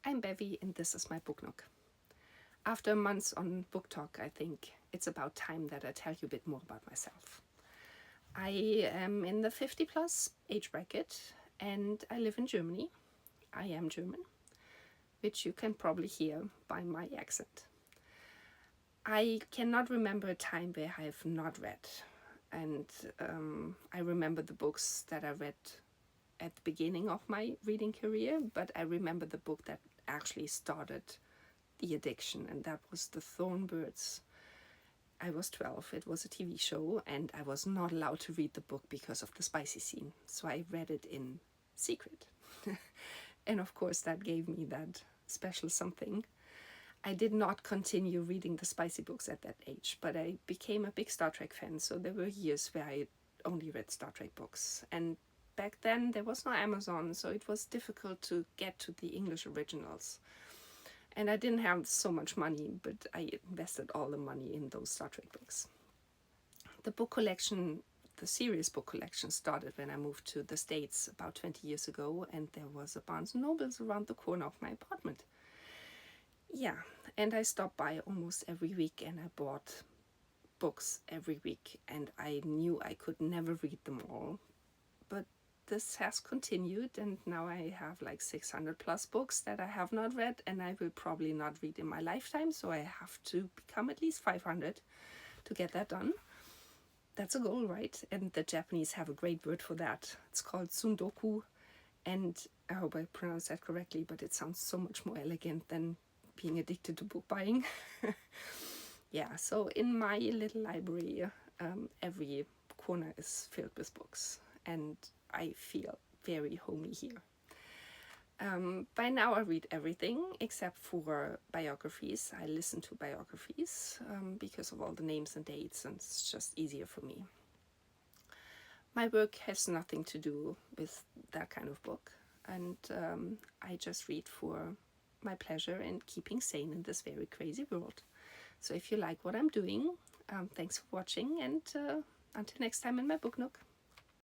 I'm Bevi and this is my BookNook. After months on BookTok, I think it's about time that I tell you a bit more about myself. I am in the 50 plus age bracket and I live in Germany. I am German, which you can probably hear by my accent. I cannot remember a time where I have not read, and I remember the books that I read at the beginning of my reading career, but I remember the book that actually started the addiction, and that was The Thornbirds. I was 12, it was a TV show, and I was not allowed to read the book because of the spicy scene, so I read it in secret. And of course, that gave me that special something. I did not continue reading the spicy books at that age, but I became a big Star Trek fan, so there were years where I only read Star Trek books. And back then there was no Amazon, so it was difficult to get to the English originals. And I didn't have so much money, but I invested all the money in those Star Trek books. The book collection, the serious book collection, started when I moved to the States about 20 years ago, and there was a Barnes & Nobles around the corner of my apartment. Yeah, and I stopped by almost every week and I bought books every week, and I knew I could never read them all. But this has continued, and now I have like 600 plus books that I have not read and I will probably not read in my lifetime, so I have to become at least 500 to get that done. That's a goal, right? And the Japanese have a great word for that. It's called tsundoku, and I hope I pronounced that correctly, but it sounds so much more elegant than being addicted to book buying. Yeah, so in my little library, every corner is filled with books, and I feel very homey here. By now I read everything except for biographies. I listen to biographies because of all the names and dates, and it's just easier for me. My work has nothing to do with that kind of book, and I just read for my pleasure in keeping sane in this very crazy world. So if you like what I'm doing, thanks for watching, and until next time in my BookNook.